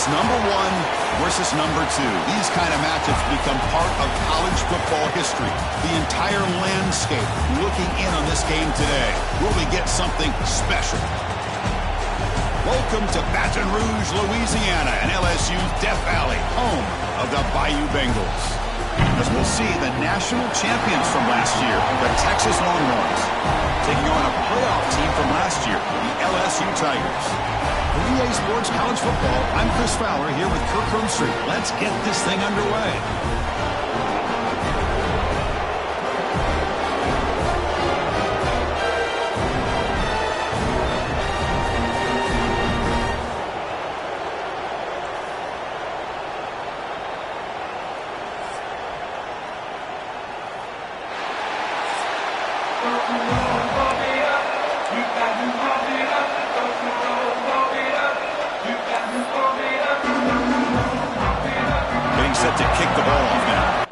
It's number one versus number two. These kind of matchups become part of college football history. The entire landscape looking in on this game today. Will we get something special? Welcome to Baton Rouge, Louisiana, and LSU's Death Valley, home of the Bayou Bengals. As we'll see the national champions from last year, the Texas Longhorns, taking on a playoff team from last year, the LSU Tigers. For EA Sports College Football, I'm Chris Fowler here with Kirk Street. Let's get this thing underway. Set to kick the ball off now.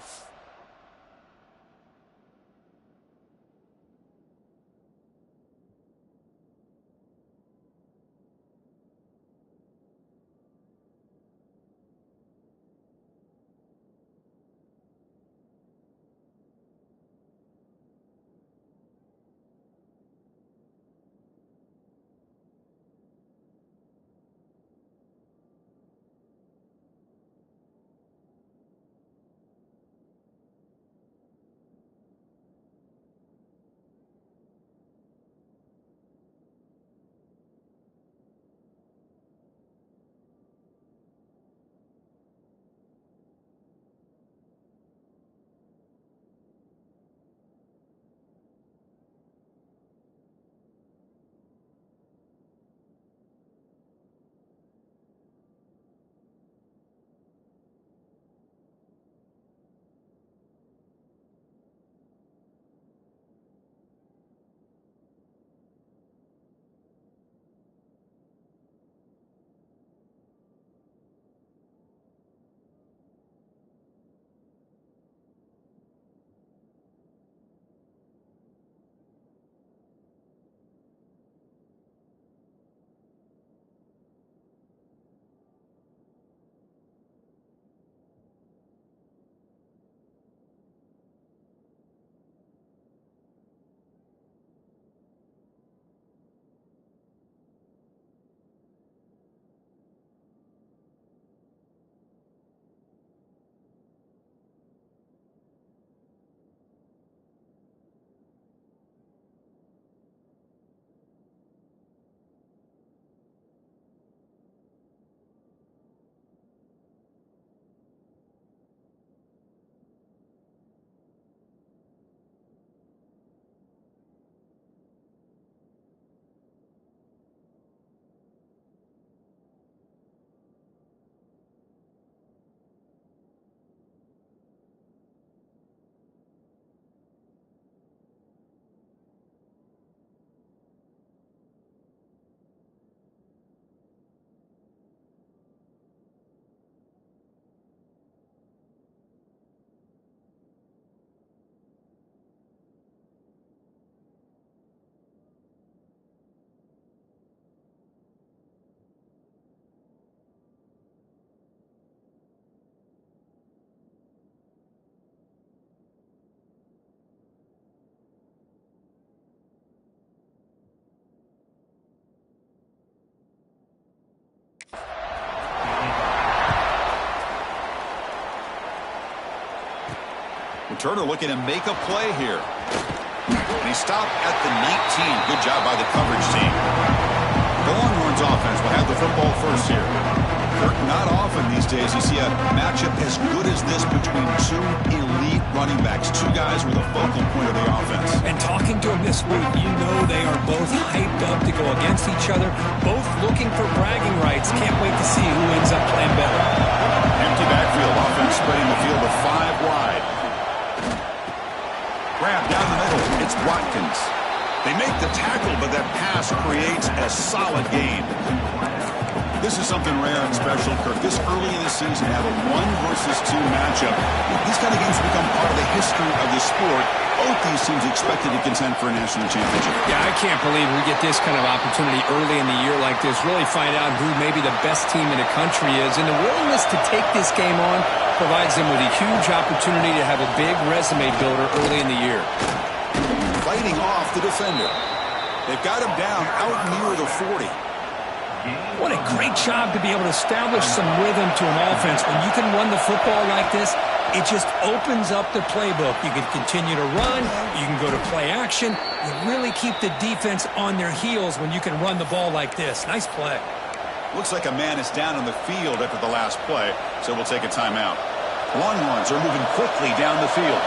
Turner looking to make a play here. And he stopped at the 19. Good job by the coverage team. The Longhorns offense will have the football first here. Kirk, not often these days you see a matchup as good as this between two elite running backs. Two guys with a focal point of the offense. And talking to them this week, you know they are both hyped up to go against each other. Both looking for bragging rights. Can't wait to see who ends up playing better. Empty backfield. Offense spreading the field of 5 wide. Grab down the middle. It's Watkins. They make the tackle, but that pass creates a solid gain. This is something rare and special, Kirk. This early in the season, have a 1 versus 2 matchup. These kind of games become part of the history of the sport both these teams expected to contend for a national championship. Yeah, I can't believe we get this kind of opportunity early in the year like this. Really find out who maybe the best team in the country is. And the willingness to take this game on provides them with a huge opportunity to have a big resume builder early in the year. Fighting off the defender. They've got him down out near the 40. What a great job to be able to establish some rhythm to an offense. When you can run the football like this, it just opens up the playbook. You can continue to run. You can go to play action. You really keep the defense on their heels when you can run the ball like this. Nice play. Looks like a man is down on the field after the last play, so we'll take a timeout. Longhorns are moving quickly down the field.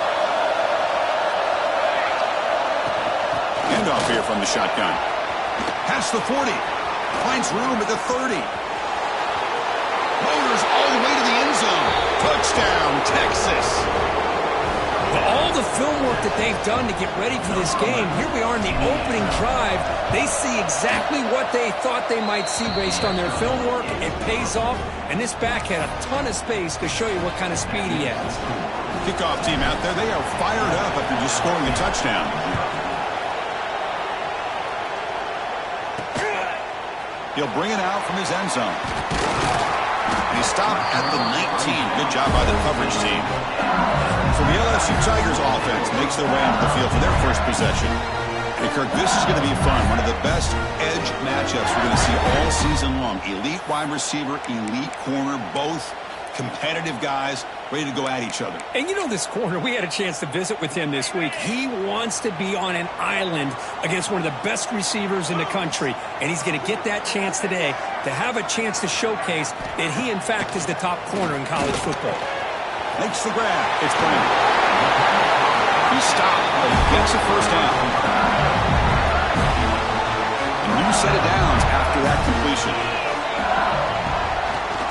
Handoff here from the shotgun. Past the 40. Finds room at the 30. Motors all the way to the end zone. Touchdown, Texas. Well, all the film work that they've done to get ready for this game, here we are in the opening drive. They see exactly what they thought they might see based on their film work. It pays off, and this back had a ton of space to show you what kind of speed he has. Kickoff team out there, they are fired up after just scoring a touchdown. He'll bring it out from his end zone. And he stopped at the 19. Good job by the coverage team. So the LSU Tigers offense makes their way into the field for their first possession. And Kirk, this is going to be fun. One of the best edge matchups we're going to see all season long. Elite wide receiver, elite corner, both competitive guys ready to go at each other. And you know this corner, we had a chance to visit with him this week. He wants to be on an island against one of the best receivers in the country. And he's going to get that chance today to have a chance to showcase that he, in fact, is the top corner in college football. Makes the grab. It's Brown. He stopped, but he gets a first down. A new set of downs after that completion.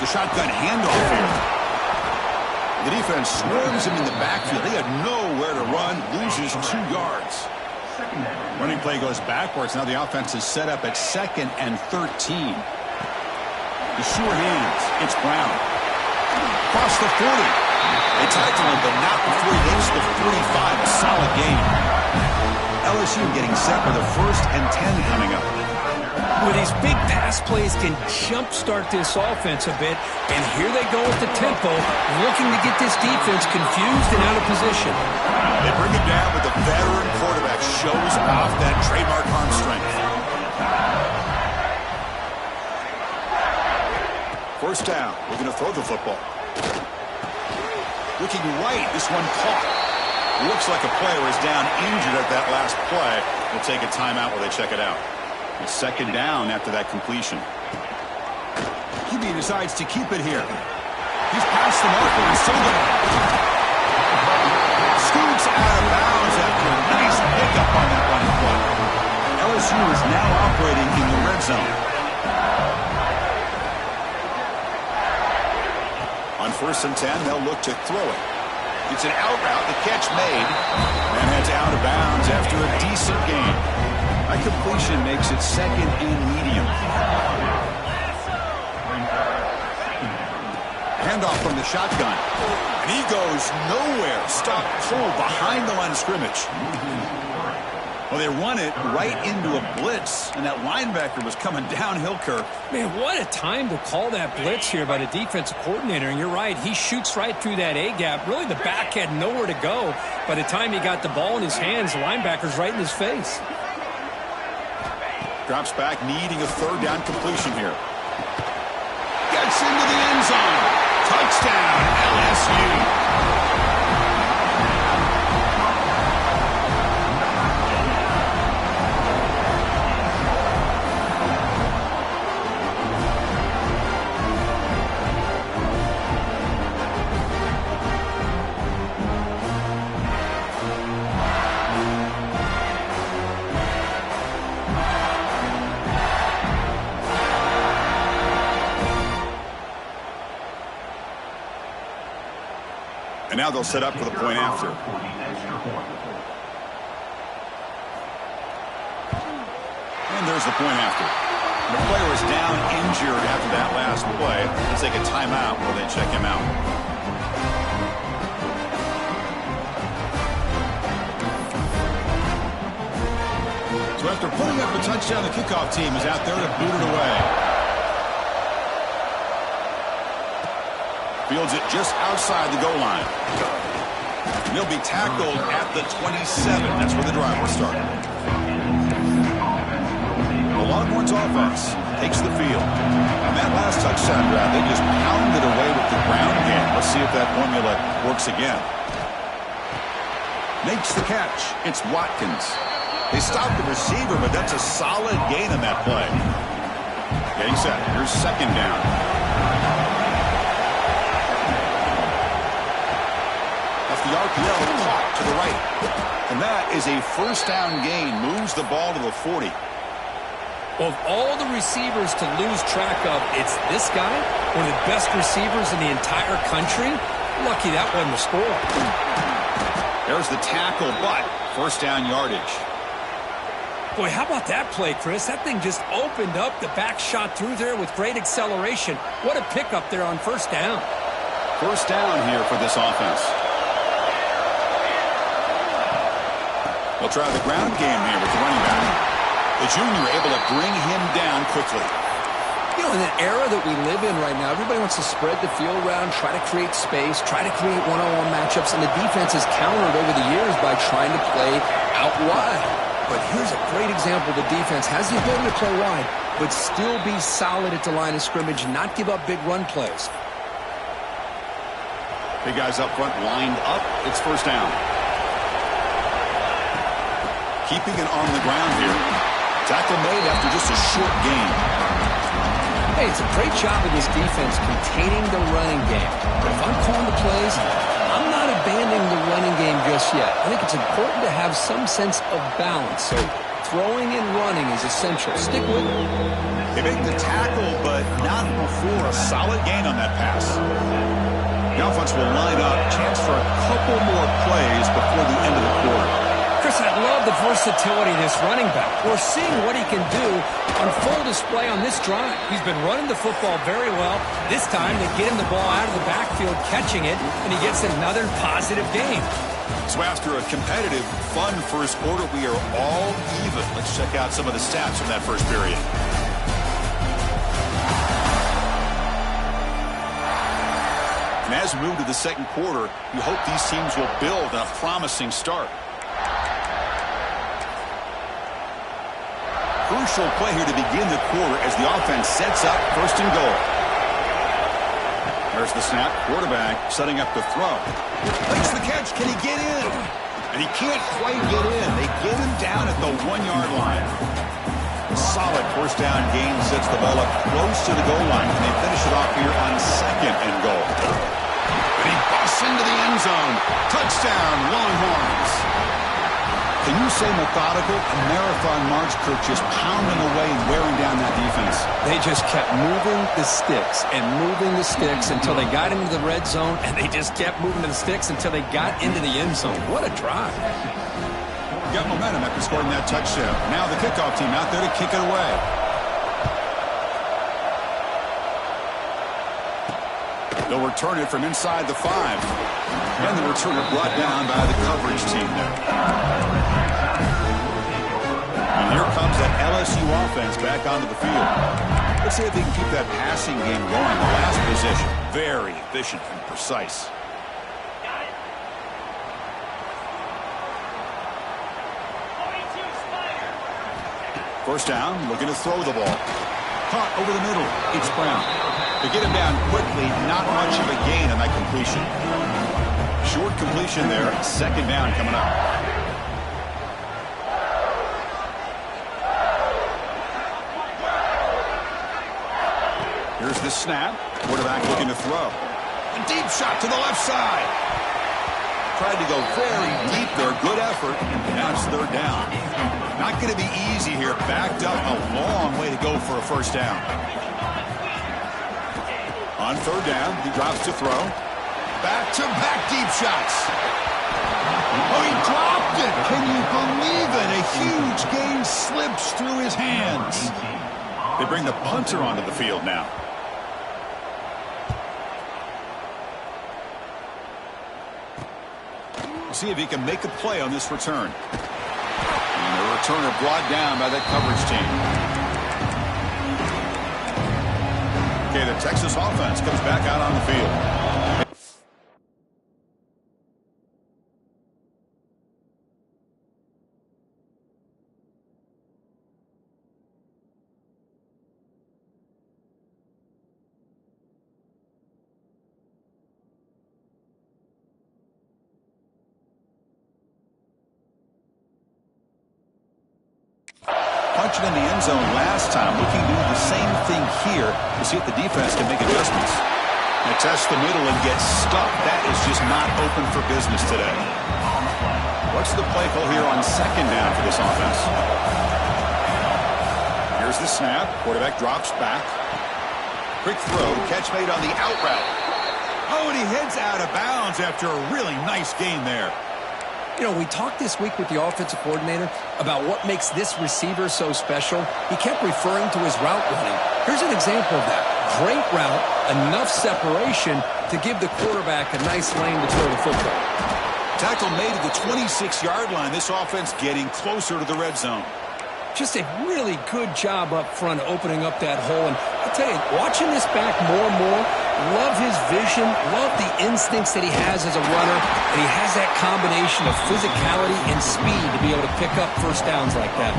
The shotgun handoff here. The defense swarms him in the backfield. They had nowhere to run, loses 2 yards. Running play goes backwards. Now the offense is set up at 2nd and 13. The sure hands. It's Brown. Across the 40. They tackle him, but not before he hits the 45. A solid gain. LSU getting set with a 1st and 10 coming up. With these big pass plays can jumpstart this offense a bit. And here they go with the tempo, looking to get this defense confused and out of position. They bring it down, but the veteran quarterback shows off that trademark arm strength. First down. We're going to throw the football. Looking right. This one caught. Looks like a player is down injured at that last play. We'll take a timeout while they check it out. A 2nd down after that completion. QB decides to keep it here. He's past the marker and still going. Scoots out of bounds after a nice pickup on that running play. LSU is now operating in the red zone. On 1st and 10, they'll look to throw it. It's an out route, the catch made, and heads out of bounds after a decent gain. That completion makes it 2nd and medium. Handoff from the shotgun. And he goes nowhere. Stop pull behind the line of scrimmage. Well, they run it right into a blitz, and that linebacker was coming downhill, Kirk. Man, what a time to call that blitz here by the defensive coordinator. And you're right, he shoots right through that A-gap. Really, the back had nowhere to go. By the time he got the ball in his hands, the linebacker's right in his face. Drops back, needing a 3rd down completion here. Gets into the end zone. Touchdown, LSU. And now they'll set up for the point after. And there's the point after. The player is down injured after that last play. Let's take a timeout while they check him out. So after putting up a touchdown, the kickoff team is out there to boot it away. Fields it just outside the goal line. And he'll be tackled at the 27. That's where the drive will start. The Longhorns offense takes the field. On that last touchdown drive, they just pounded away with the ground game. Let's see if that formula works again. Makes the catch. It's Watkins. They stopped the receiver, but that's a solid gain on that play. Getting set. Here's second down. Off the RPO, caught to the right. And that is a first down gain. Moves the ball to the 40. Of all the receivers to lose track of, it's this guy, one of the best receivers in the entire country. Lucky that wasn't the score. There's the tackle, but first down yardage. Boy, how about that play, Chris? That thing just opened up. The back shot through there with great acceleration. What a pickup there on first down. First down here for this offense. They'll try the ground game here with the running back. The junior able to bring him down quickly. You know, in the era that we live in right now, everybody wants to spread the field around, try to create space, try to create one-on-one matchups, and the defense has countered over the years by trying to play out wide. But here's a great example. The defense has the ability to play wide, but still be solid at the line of scrimmage, not give up big run plays. Big guys up front lined up. It's first down. Keeping it on the ground here. Tackle made after just a short gain. Hey, it's a great job of this defense containing the running game. But if I'm calling the plays, I'm not abandoning the running game just yet. I think it's important to have some sense of balance. So throwing and running is essential. Stick with it. They make the tackle, but not before a solid gain on that pass. The offense will line up. Chance for a couple more plays before the end of the quarter. Chris, I love the versatility of this running back. We're seeing what he can do on full display on this drive. He's been running the football very well. This time, they get him the ball out of the backfield, catching it, and he gets another positive gain. So after a competitive, fun first quarter, we are all even. Let's check out some of the stats from that first period. And as we move to the second quarter, we hope these teams will build on a promising start. Crucial play here to begin the quarter as the offense sets up first and goal. There's the snap. Quarterback setting up the throw. Makes the catch. Can he get in? And he can't quite get in. They get him down at the 1-yard line. A solid first down gain sets the ball up close to the goal line. And they finish it off here on second and goal. And he busts into the end zone. Touchdown, Longhorns. Can you say methodical? A marathon march, Kirk, just pounding away and wearing down that defense. They just kept moving the sticks and moving the sticks until they got into the red zone, and they just kept moving the sticks until they got into the end zone. What a drive. Got momentum after scoring that touchdown. Now the kickoff team out there to kick it away. They'll return it from inside the 5. And the returner brought down by the coverage team there. And here comes that LSU offense back onto the field. Let's see if they can keep that passing game going. The last possession, very efficient and precise. First down, looking to throw the ball. Caught over the middle. It's Brown. To get him down quickly, not much of a gain on that completion. Short completion there. Second down coming up. Here's the snap. Quarterback looking to throw. A deep shot to the left side. Tried to go very deep there. Good effort. And now it's third down. Not going to be easy here. Backed up a long way to go for a first down. On third down, he drops to throw. Back-to-back deep shots. Oh, he dropped it. Can you believe it? A huge gain slips through his hands. They bring the punter onto the field now. We'll see if he can make a play on this return. And the returner brought down by that coverage team. Okay, the Texas offense comes back out on the field. Punching in the end zone last time, looking to do the same thing here to see if the defense can make adjustments. They test the middle and get stuck. That is just not open for business today. What's the play call here on second down for this offense? Here's the snap. Quarterback drops back. Quick throw. Catch made on the out route. Oh, and he heads out of bounds after a really nice gain there. You know, we talked this week with the offensive coordinator about what makes this receiver so special. He kept referring to his route running. Here's an example of that. Great route, enough separation to give the quarterback a nice lane to throw the football. Tackle made at the 26-yard line. This offense getting closer to the red zone. Just a really good job up front opening up that hole. And I'll tell you, watching this back more and more, love his vision, love the instincts that he has as a runner, and he has that combination of physicality and speed to be able to pick up first downs like that.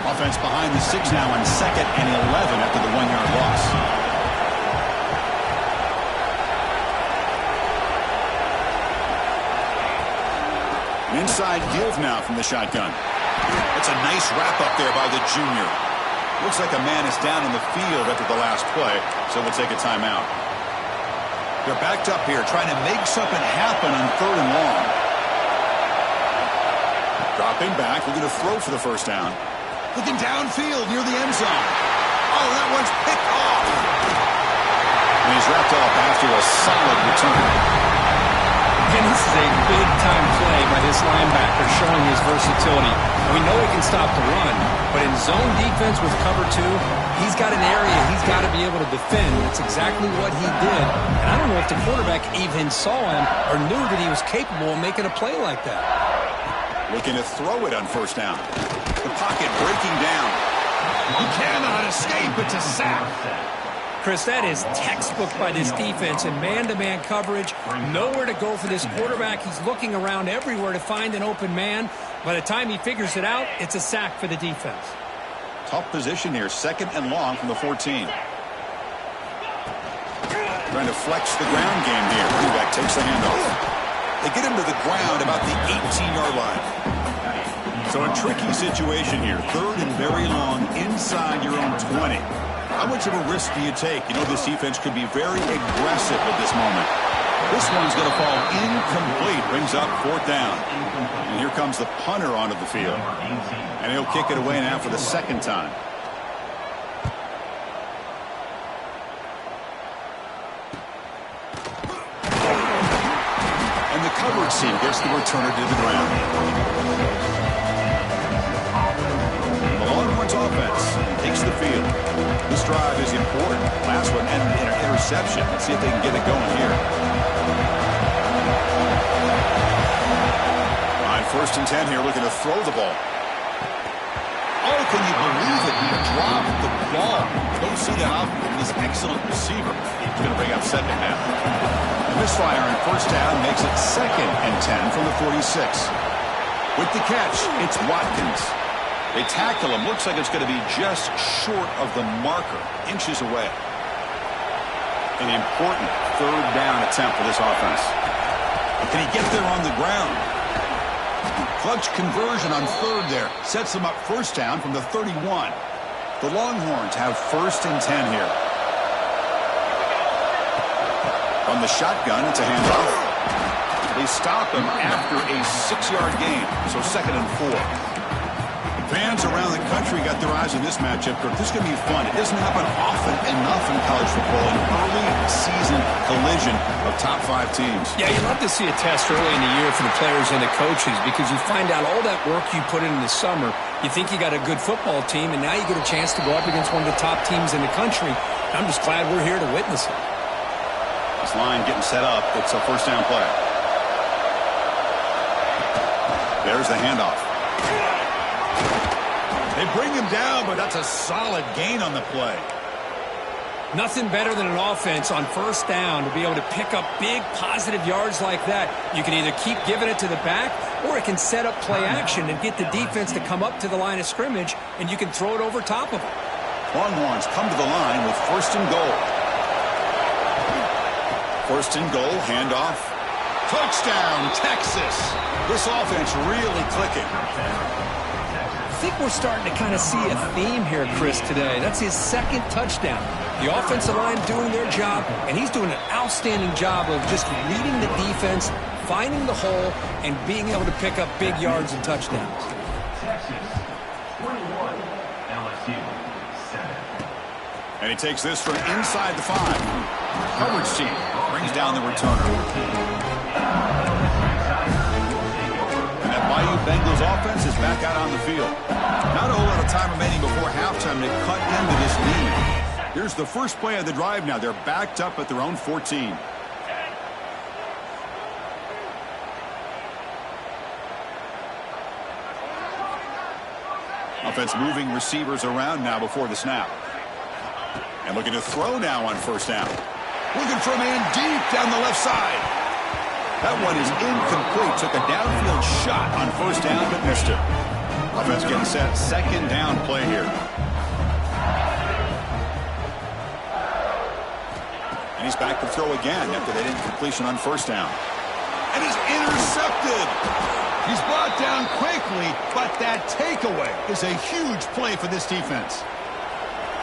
Offense behind the 6 now on 2nd and 11 after the 1-yard loss. An inside give now from the shotgun. It's a nice wrap up there by the junior. Looks like a man is down in the field after the last play, so we'll take a timeout. They're backed up here, trying to make something happen on 3rd and long. Dropping back, looking to throw for the first down. Looking downfield near the end zone. Oh, that one's picked off. And he's wrapped off after a solid return. And this is a big-time play by this linebacker showing his versatility. We know he can stop the run, but in zone defense with cover 2, he's got an area he's got to be able to defend. That's exactly what he did. And I don't know if the quarterback even saw him or knew that he was capable of making a play like that. Looking to throw it on first down. The pocket breaking down. He cannot escape. It's a sack. Chris, that is textbook by this defense in man-to-man coverage. Nowhere to go for this quarterback. He's looking around everywhere to find an open man. By the time he figures it out, it's a sack for the defense. Tough position here. 2nd and long from the 14. Trying to flex the ground game here. Running back takes the handoff. They get him to the ground about the 18-yard line. So a tricky situation here. 3rd and very long inside your own 20. How much of a risk do you take? You know, this defense could be very aggressive at this moment. This one's going to fall incomplete. Brings up 4th down. And here comes the punter onto the field. And he'll kick it away now for the 2nd time. And the coverage team gets the returner to the ground. The Longhorns offense takes the field. This drive is important. Last one ended in an interception. Let's see if they can get it going here. On 1st and 10 here, looking to throw the ball. Oh, can you believe it? He dropped the ball. Don't see that often from this excellent receiver. He's going to bring up 2nd half. The misfire on 1st down makes it 2nd and 10 from the 46. With the catch, it's Watkins. They tackle him. Looks like it's going to be just short of the marker, inches away. An important 3rd down attempt for this offense. Can he get there on the ground? Clutch conversion on 3rd there. Sets them up 1st down from the 31. The Longhorns have 1st and 10 here. On the shotgun, it's a handoff. They stop him after a 6-yard gain, so 2nd and 4. Fans around the country got their eyes on this matchup. This is going to be fun. It doesn't happen often enough in college football, an early season collision of top 5 teams. Yeah, you love to see a test early in the year for the players and the coaches because you find out all that work you put in the summer. You think you got a good football team, and now you get a chance to go up against one of the top teams in the country. I'm just glad we're here to witness it. This line getting set up. It's a 1st down play. There's the handoff. They bring him down, but that's a solid gain on the play. Nothing better than an offense on first down to be able to pick up big positive yards like that. You can either keep giving it to the back, or it can set up play action and get the defense to come up to the line of scrimmage, and you can throw it over top of them. Longhorns come to the line with first and goal. First and goal, handoff. Touchdown, Texas. This offense really clicking. I think we're starting to kind of see a theme here, Chris, today. That's his second touchdown. The offensive line doing their job, and he's doing an outstanding job of just reading the defense, finding the hole, and being able to pick up big yards and touchdowns. And he takes this from inside the 5. Coverage team brings down the returner. And that Bayou Bengals offense is back out on the field. Not a whole lot of time remaining before halftime to cut into this lead. Here's the first play of the drive now. They're backed up at their own 14. Offense moving receivers around now before the snap. And looking to throw now on first down. Looking for a man deep down the left side. That one is incomplete. Took a downfield shot on first down, but missed it. Offense getting set. Second down play here. And he's back to throw again after that incompletion on first down. And he's intercepted. He's brought down quickly, but that takeaway is a huge play for this defense.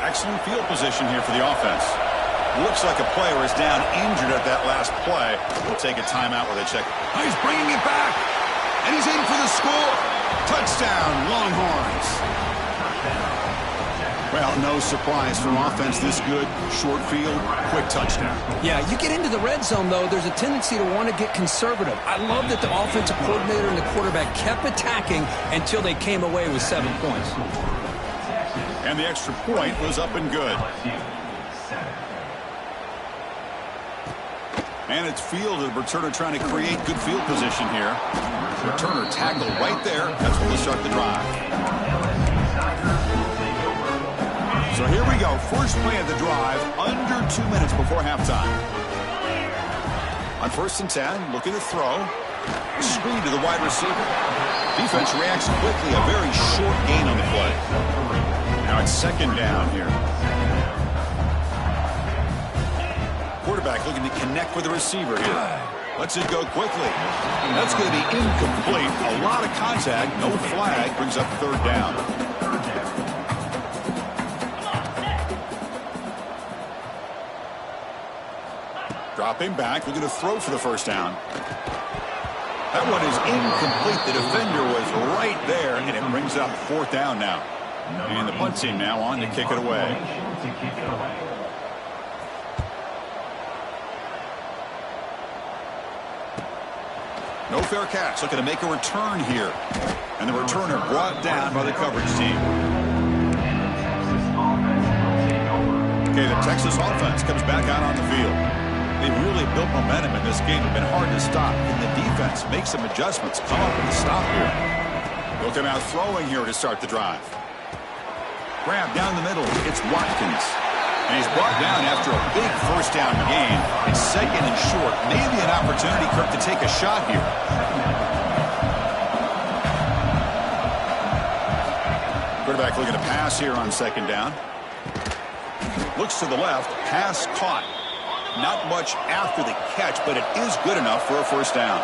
Excellent field position here for the offense. Looks like a player is down injured at that last play. We'll take a timeout where they check. Oh, he's bringing it back. And he's in for the score. Touchdown, Longhorns. Well, no surprise from offense this good. Short field, quick touchdown. Yeah, you get into the red zone, though, there's a tendency to want to get conservative. I love that the offensive coordinator and the quarterback kept attacking until they came away with 7 points. And the extra point was up and good. And it's fielded. Returner trying to create good field position here. Returner tackled right there. That's where they start the drive. So here we go. First play of the drive, under 2 minutes before halftime. On first and 10, looking to throw. Screen to the wide receiver. Defense reacts quickly. A very short gain on the play. Now it's second down here. Quarterback looking to connect with the receiver here. Lets it go quickly. That's going to be incomplete. A lot of contact. No flag. Brings up third down. Dropping back. Looking to throw for the first down. That one is incomplete. The defender was right there, and it brings up fourth down now. And the punt team now on to kick it away. No fair catch. Looking to make a return here. And the returner brought down by the coverage team. Okay, the Texas offense comes back out on the field. They've really built momentum in this game. It's been hard to stop. And the defense makes some adjustments. Come up with a stop here. They'll come out throwing here to start the drive. Grab down the middle. It's Watkins. And he's brought down after a big first down gain. It's second and short. Maybe an opportunity, Kirk, to take a shot here. Quarterback looking to pass here on second down. Looks to the left. Pass caught. Not much after the catch, but it is good enough for a first down.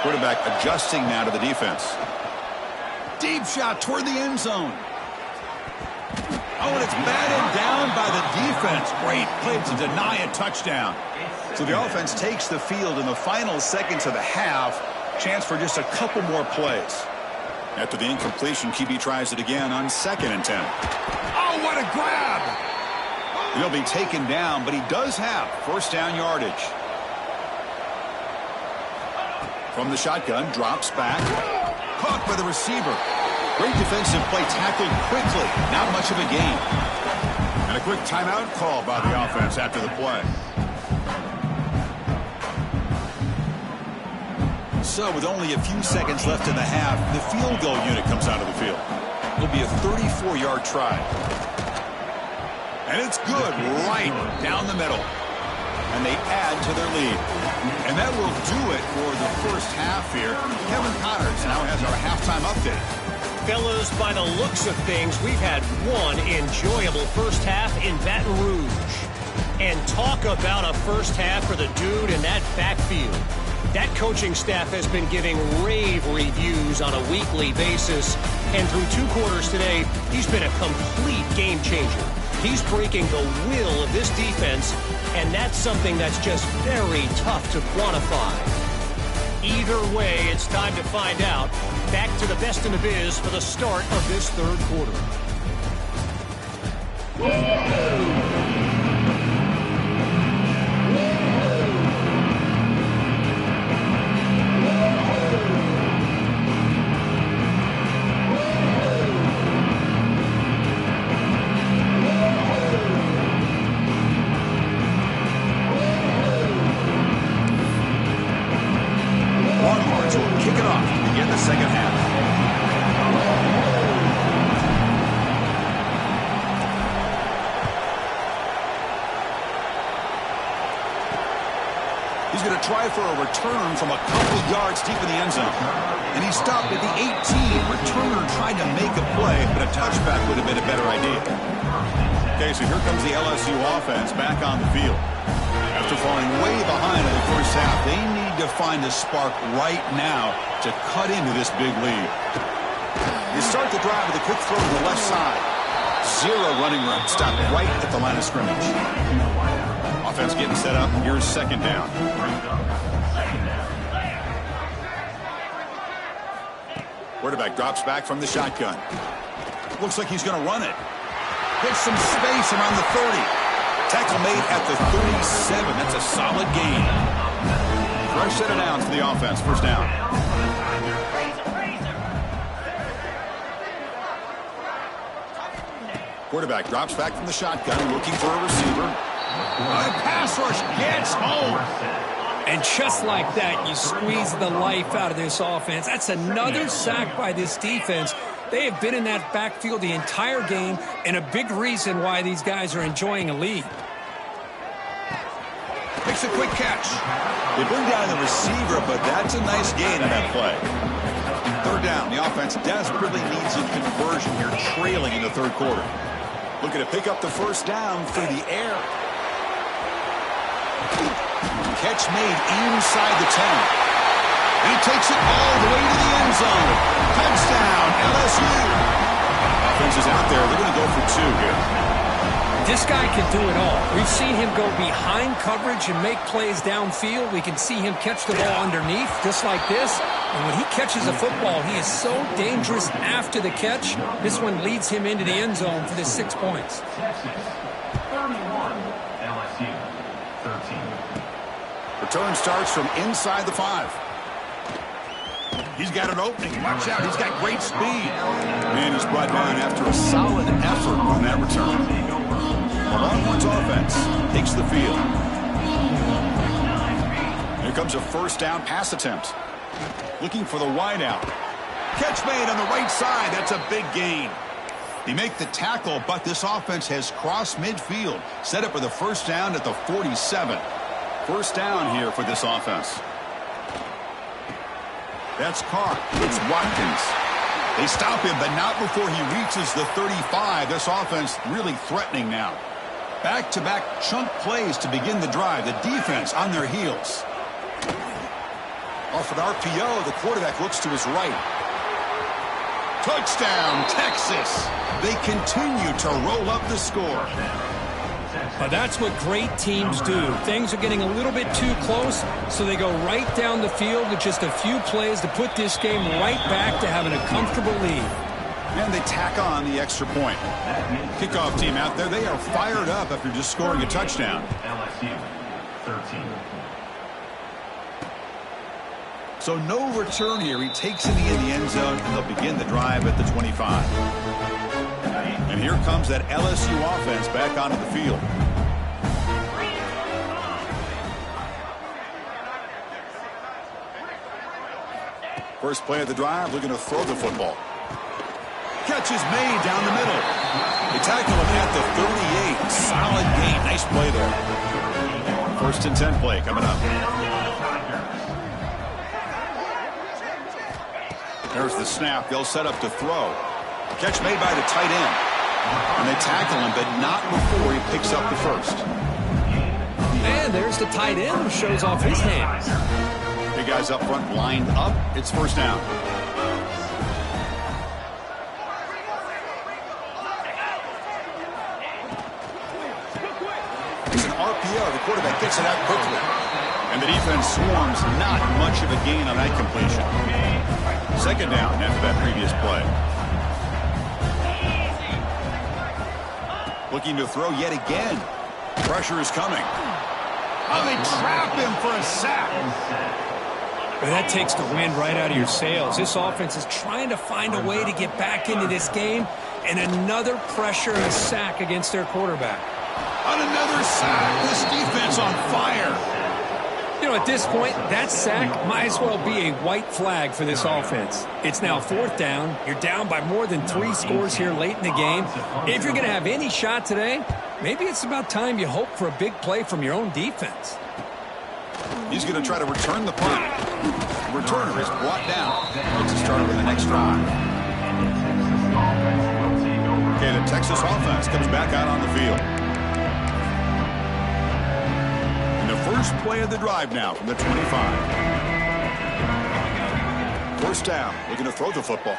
Quarterback adjusting now to the defense. Deep shot toward the end zone. Oh, and it's batted down by the defense. Great play to deny a touchdown. So the offense takes the field in the final seconds of the half. Chance for just a couple more plays. After the incompletion, QB tries it again on second and 10. Oh, what a grab! He'll be taken down, but he does have first down yardage. From the shotgun, drops back. Caught by the receiver. Great defensive play, tackled quickly. Not much of a gain. And a quick timeout call by the offense after the play. So with only a few seconds left in the half, the field goal unit comes out of the field. It'll be a 34-yard try. And it's good right down the middle. And they add to their lead. And that will do it for the first half here. Kevin Connors now has our halftime update. Fellas, by the looks of things, we've had one enjoyable first half in Baton Rouge. And talk about a first half for the dude in that backfield. That coaching staff has been giving rave reviews on a weekly basis. And through 2 quarters today, he's been a complete game changer. He's breaking the will of this defense, and that's something that's just very tough to quantify. Either way, it's time to find out. Back to the best in the biz for the start of this third quarter. He's going to try for a return from a couple yards deep in the end zone. And he stopped at the 18. Returner tried to make a play, but a touchback would have been a better idea. Okay, so here comes the LSU offense back on the field. After falling way behind in the first half, they need to find a spark right now to cut into this big lead. You start the drive with a quick throw to the left side. 0 running room. Stopped right at the line of scrimmage. Offense getting set up. Here's second down. Quarterback drops back from the shotgun. Looks like he's going to run it. Gets some space around the 30. Tackle made at the 37. That's a solid gain. Fresh set of downs for the offense. First down. Quarterback drops back from the shotgun, looking for a receiver. The pass rush gets home. And just like that, you squeeze the life out of this offense. That's another sack by this defense. They have been in that backfield the entire game, and a big reason why these guys are enjoying a lead. Makes a quick catch. They bring down the receiver, but that's a nice gain on that play. Third down. The offense desperately needs a conversion here, trailing in the third quarter. Looking to pick up the first down through the air. Catch made inside the 10. He takes it all the way to the end zone. Touchdown, LSU. Offense is out there. They're going to go for 2 here. This guy can do it all. We've seen him go behind coverage and make plays downfield. We can see him catch the ball underneath, just like this. And when he catches a football, he is so dangerous after the catch. This one leads him into the end zone for the 6 points. 31, LSU, 13. Return starts from inside the 5. He's got an opening. Watch out. He's got great speed. And he's brought down after a solid effort on that return. The Longhorns offense takes the field. Here comes a first down pass attempt. Looking for the wideout. Catch made on the right side. That's a big gain. They make the tackle, but this offense has crossed midfield. Set up for the first down at the 47. First down here for this offense. That's caught. It's Watkins. They stop him, but not before he reaches the 35. This offense really threatening now. Back-to-back chunk plays to begin the drive. The defense on their heels. Off an RPO, the quarterback looks to his right. Touchdown, Texas. They continue to roll up the score. But that's what great teams do. Things are getting a little bit too close, so they go right down the field with just a few plays to put this game right back to having a comfortable lead. And they tack on the extra point. Kickoff team out there, they are fired up after just scoring a touchdown. LSU, 13. So no return here. He takes it in the end zone, and they'll begin the drive at the 25. And here comes that LSU offense back onto the field. First play of the drive, looking to throw the football. Catch is made down the middle. They tackle him at the 38. Solid gain. Nice play there. 1st and 10 play coming up. There's the snap. They'll set up to throw. Catch made by the tight end. And they tackle him, but not before he picks up the first. And there's the tight end who shows off his hands. Big guys up front lined up. It's 1st down. It's an RPO. The quarterback gets it out quickly. And the defense swarms. Not much of a gain on that completion. 2nd down after that previous play. Looking to throw yet again. Pressure is coming. Oh, they trap him for a sack. But that takes the wind right out of your sails. This offense is trying to find a way to get back into this game, and another pressure and a sack against their quarterback. On another sack, this defense on fire. You know, at this point, that sack might as well be a white flag for this offense. It's now 4th down. You're down by more than 3 scores here late in the game. If you're going to have any shot today, maybe it's about time you hope for a big play from your own defense. He's going to try to return the punt. The returner is brought down. It's a start with the next drive. Okay, the Texas offense comes back out on the field. And the first play of the drive now from the 25. 1st down, looking to throw the football.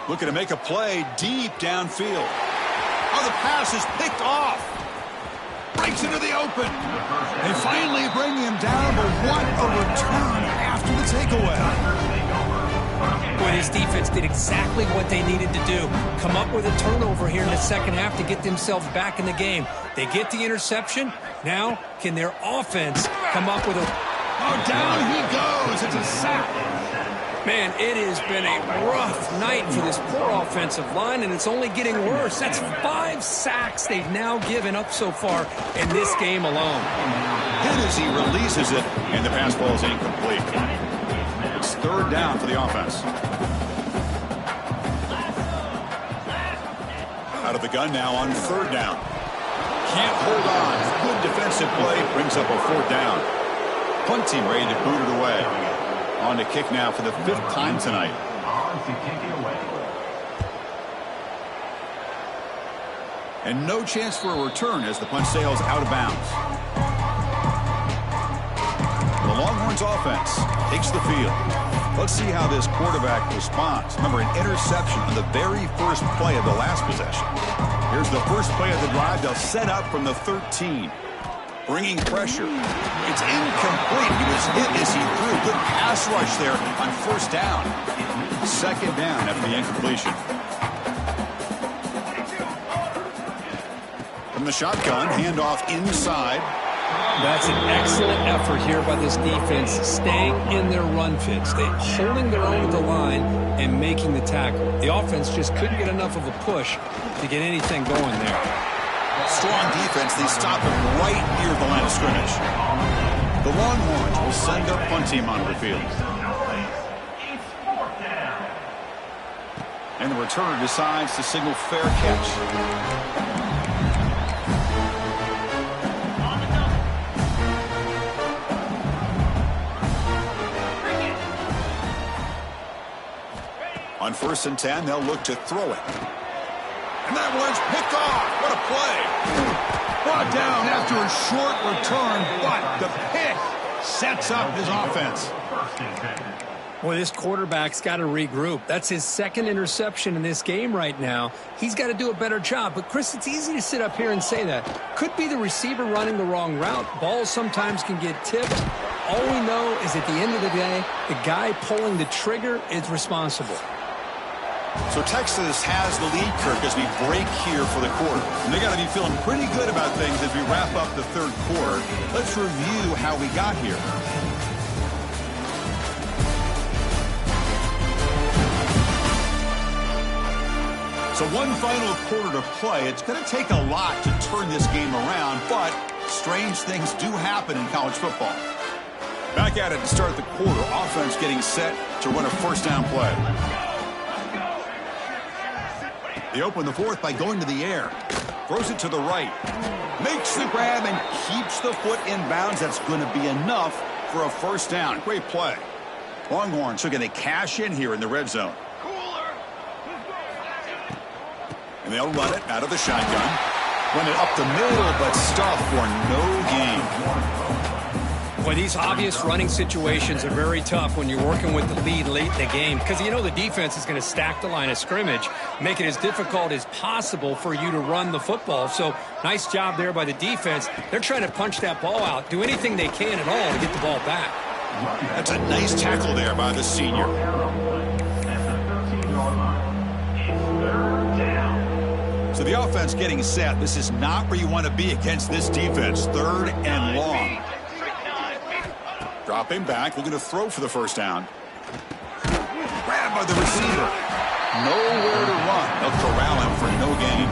Looking to make a play deep downfield. Oh, the pass is picked off. Breaks into the open. They finally bring him down, but what a return after the takeaway. Boy, this defense did exactly what they needed to do. Come up with a turnover here in the 2nd half to get themselves back in the game. They get the interception. Now, can their offense come up with a... Oh, down he goes. It's a sack. Man, it has been a rough night for this poor offensive line, and it's only getting worse. That's 5 sacks they've now given up so far in this game alone. Hit as he releases it, and the pass ball is incomplete. It's 3rd down for the offense. Out of the gun now on 3rd down. Can't hold on. Good defensive play brings up a 4th down. Punt team ready to boot it away. On to kick now for the 5th time tonight. On to kick it away. And no chance for a return as the punt sails out of bounds. The Longhorns offense takes the field. Let's see how this quarterback responds. Remember, an interception on the very first play of the last possession. Here's the first play of the drive. They'll set up from the 13. Bringing pressure. It's incomplete. He was hit as he threw. Good pass rush there on 1st down. 2nd down after the incompletion. From the shotgun, handoff inside. That's an excellent effort here by this defense, staying in their run fits. They're holding their own at the line and making the tackle. The offense just couldn't get enough of a push to get anything going there. Strong defense. They stop him right near the line of scrimmage. The Longhorns will send their punt team onto the field. And the returner decides to signal fair catch. On 1st and 10, they'll look to throw it. And that one's picked off. What a play. Brought down after a short return, but the pick sets up his offense. Boy, this quarterback's got to regroup. That's his 2nd interception in this game right now. He's got to do a better job. But, Chris, it's easy to sit up here and say that. Could be the receiver running the wrong route. Balls sometimes can get tipped. All we know is at the end of the day, the guy pulling the trigger is responsible. So Texas has the lead, Kirk, as we break here for the quarter. And they got to be feeling pretty good about things as we wrap up the 3rd quarter. Let's review how we got here. So one final quarter to play. It's going to take a lot to turn this game around, but strange things do happen in college football. Back at it to start the quarter. Offense getting set to run a first down play. They open the fourth by going to the air. Throws it to the right. Makes the grab and keeps the foot in bounds. That's going to be enough for a first down. Great play. Longhorns are going to cash in here in the red zone. And they'll run it out of the shotgun. Run it up the middle, but stuff for no gain. Boy, these obvious running situations are very tough when you're working with the lead late in the game, because you know the defense is going to stack the line of scrimmage, make it as difficult as possible for you to run the football. So nice job there by the defense. They're trying to punch that ball out, do anything they can at all to get the ball back. That's a nice tackle there by the senior. So the offense getting set. This is not where you want to be against this defense. Third and long. Dropping back, looking to throw for the first down. Grabbed by the receiver. Nowhere to run. They'll corral him for no gain.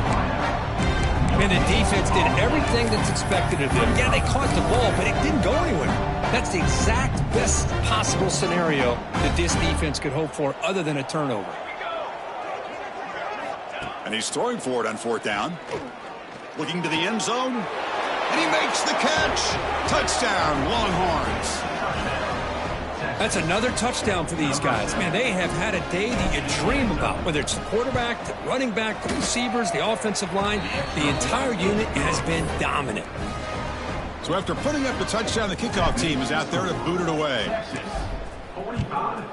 And the defense did everything that's expected of them. Yeah, they caught the ball, but it didn't go anywhere. That's the exact best possible scenario that this defense could hope for other than a turnover. And he's throwing for it on fourth down. Looking to the end zone. And he makes the catch. Touchdown, Longhorns. That's another touchdown for these guys. Man, they have had a day that you dream about, whether it's the quarterback, the running back, the receivers, the offensive line. The entire unit has been dominant. So after putting up the touchdown, the kickoff team is out there to boot it away. 45,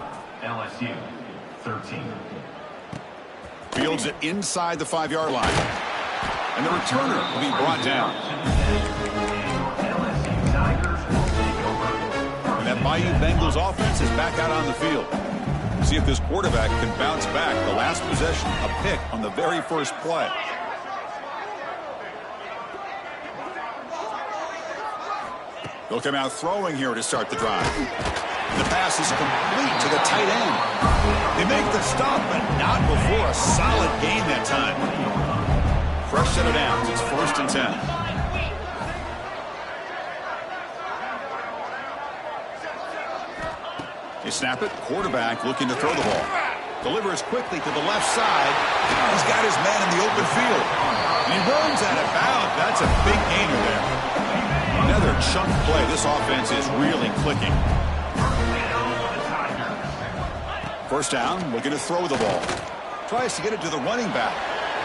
LSU 13. Fields it inside the 5-yard line. And the returner will be brought down. And that Bayou Bengals offense is back out on the field. See if this quarterback can bounce back. The last possession, a pick on the very first play. They'll come out throwing here to start the drive. The pass is complete to the tight end. They make the stop, but not before a solid gain that time. Fresh set of downs. It's 1st and 10. They snap it. Quarterback looking to throw the ball. Delivers quickly to the left side. He's got his man in the open field. And he runs out of bounds. That's a big gainer there. Another chunk play. This offense is really clicking. First down, looking to throw the ball. Tries to get it to the running back.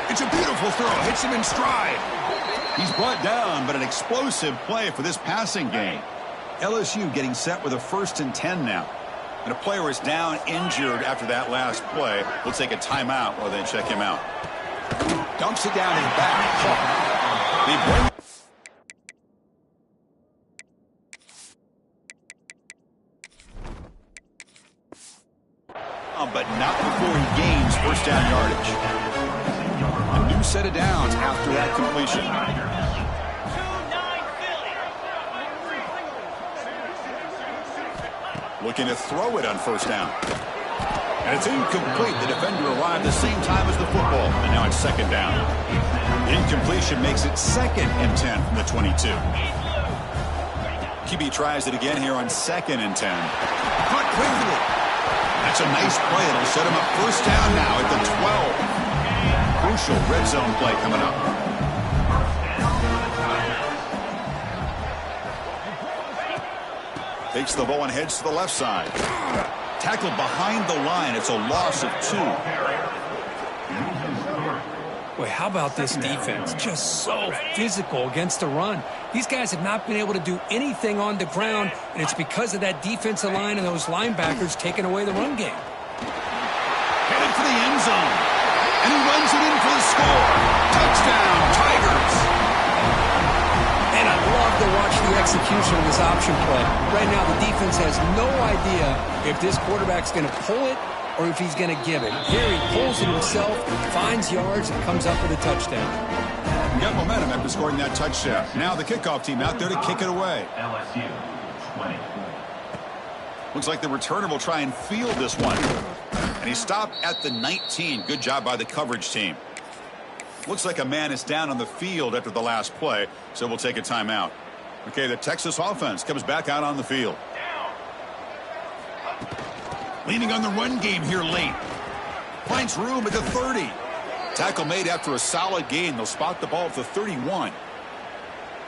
It's a beautiful throw. Hits him in stride. He's brought down, but an explosive play for this passing game. LSU getting set with a 1st and 10 now. And a player is down injured after that last play. We'll take a timeout while they check him out. Dumps it down and back. They bring but not before he gains first down yardage. A new set of downs after that completion. Looking to throw it on first down. And it's incomplete. The defender arrived the same time as the football, and now it's second down. Incompletion makes it 2nd and 10 from the 22. QB tries it again here on 2nd and 10. Caught quickly. That's a nice play. It'll set him up first down now at the 12. Crucial red zone play coming up. Takes the ball and heads to the left side. Tackled behind the line. It's a loss of 2. Boy, how about this defense? Just so physical against the run. These guys have not been able to do anything on the ground, and it's because of that defensive line and those linebackers taking away the run game. Headed for the end zone. And he runs it in for the score. Touchdown, Tigers. And I love to watch the execution of this option play. Right now, the defense has no idea if this quarterback's going to pull it or if he's going to give it. Here he pulls it himself, finds yards, and comes up with a touchdown. Got momentum after scoring that touchdown. Now the kickoff team out there to kick it away. LSU 20. Looks like the returner will try and field this one. And he stopped at the 19. Good job by the coverage team. Looks like a man is down on the field after the last play, so we'll take a timeout. Okay, the Texas offense comes back out on the field. Leaning on the run game here late. Finds room at the 30. Tackle made after a solid gain. They'll spot the ball at the 31.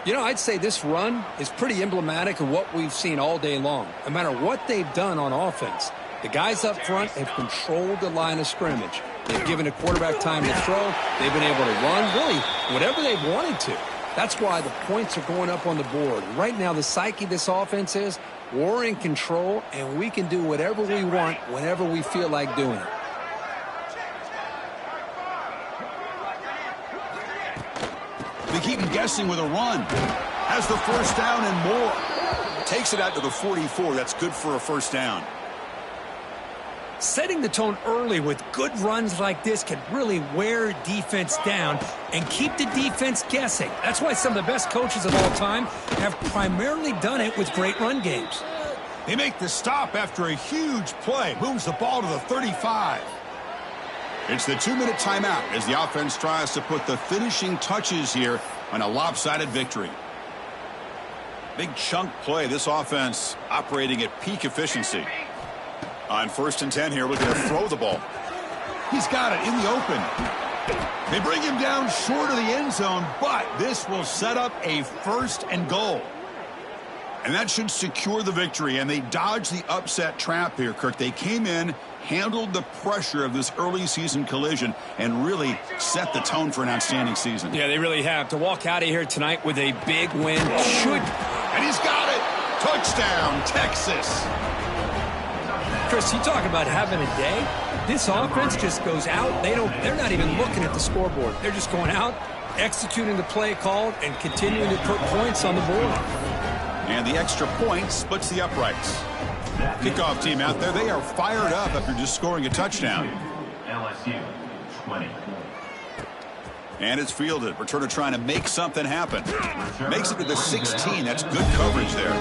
You know, I'd say this run is pretty emblematic of what we've seen all day long. No matter what they've done on offense, the guys up front have controlled the line of scrimmage. They've given the quarterback time to throw. They've been able to run, really, whatever they've wanted to. That's why the points are going up on the board. Right now, the psyche of this offense is we're in control, and we can do whatever we want whenever we feel like doing it. They keep him guessing with a run. Has the first down and more. Takes it out to the 44. That's good for a first down. Setting the tone early with good runs like this can really wear defense down and keep the defense guessing. That's why some of the best coaches of all time have primarily done it with great run games. They make the stop after a huge play. Moves the ball to the 35. It's the 2-minute timeout as the offense tries to put the finishing touches here on a lopsided victory. Big chunk play. This offense operating at peak efficiency. On 1st and 10 here, looking to throw the ball. He's got it in the open. They bring him down short of the end zone, but this will set up a 1st and goal. And that should secure the victory, and they dodge the upset trap here, Kirk. They came in, handled the pressure of this early season collision, and really set the tone for an outstanding season. Yeah, they really have. To walk out of here tonight with a big win should. And he's got it. Touchdown, Texas. Chris, you talk about having a day. This offense just goes out. They're not even looking at the scoreboard. They're just going out, executing the play called, and continuing to put points on the board. And the extra point splits the uprights. Kickoff team out there, they are fired up after just scoring a touchdown. LSU 20. And it's fielded. Returner trying to make something happen. Makes it to the 16. That's good coverage there.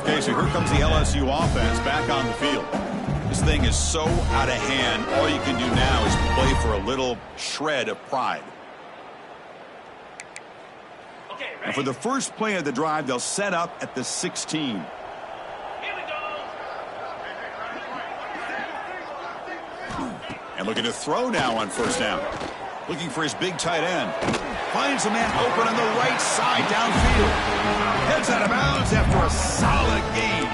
Okay, so here comes the LSU offense back on the field. This thing is so out of hand. All you can do now is play for a little shred of pride. And for the first play of the drive, they'll set up at the 16. And looking to throw now on 1st down. Looking for his big tight end. Finds a man open on the right side downfield. Heads out of bounds after a solid gain.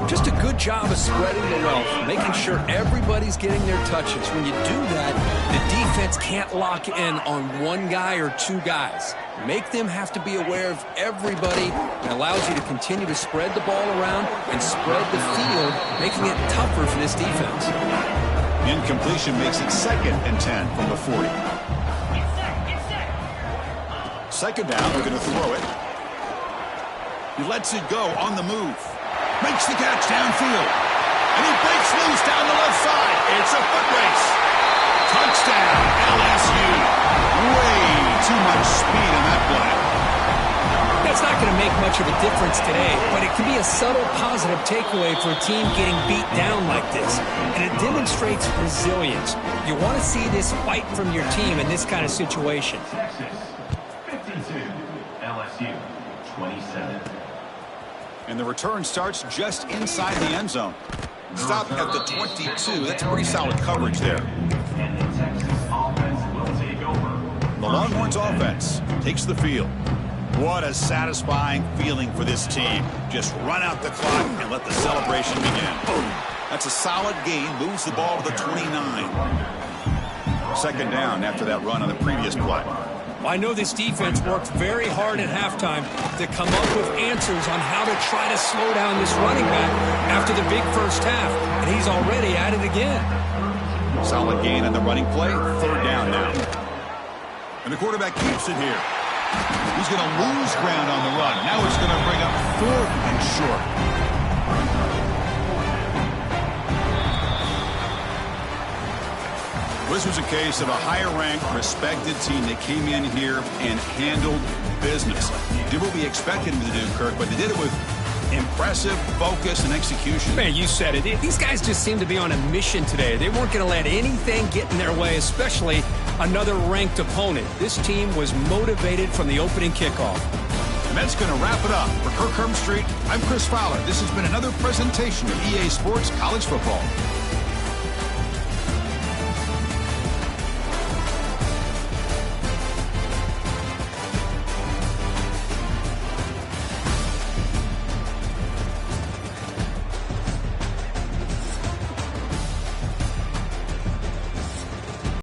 Just a good job of spreading the wealth, making sure everybody's getting their touches. When you do that, the defense can't lock in on one guy or two guys. Make them have to be aware of everybody. It allows you to continue to spread the ball around and spread the field, making it tougher for this defense. Incompletion makes it 2nd and 10 from the 40. 2nd down, they're going to throw it. He lets it go on the move. Makes the catch downfield. And he breaks loose down the left side. It's a foot race. Touchdown, LSU. Way too much speed in that play. That's not going to make much of a difference today, but it can be a subtle positive takeaway for a team getting beat down like this. And it demonstrates resilience. You want to see this fight from your team in this kind of situation. Texas 52. LSU 27. And the return starts just inside the end zone. Stop at the 22. That's pretty solid coverage there. And the Texas offense will take over. The Longhorns offense takes the field. What a satisfying feeling for this team. Just run out the clock and let the celebration begin. That's a solid gain. Moves the ball to the 29. 2nd down after that run on the previous play. I know this defense worked very hard at halftime to come up with answers on how to try to slow down this running back after the big first half, and he's already at it again. Solid gain on the running play. 3rd down now. And the quarterback keeps it here. He's going to lose ground on the run. Now it's going to bring up 4th and short. This was a case of a higher-ranked, respected team that came in here and handled business. Did what we expected them to do, Kirk, but they did it with impressive focus and execution. Man, you said it. These guys just seem to be on a mission today. They weren't going to let anything get in their way, especially another ranked opponent. This team was motivated from the opening kickoff. And that's going to wrap it up. For Kirk Street, I'm Chris Fowler. This has been another presentation of EA Sports College Football.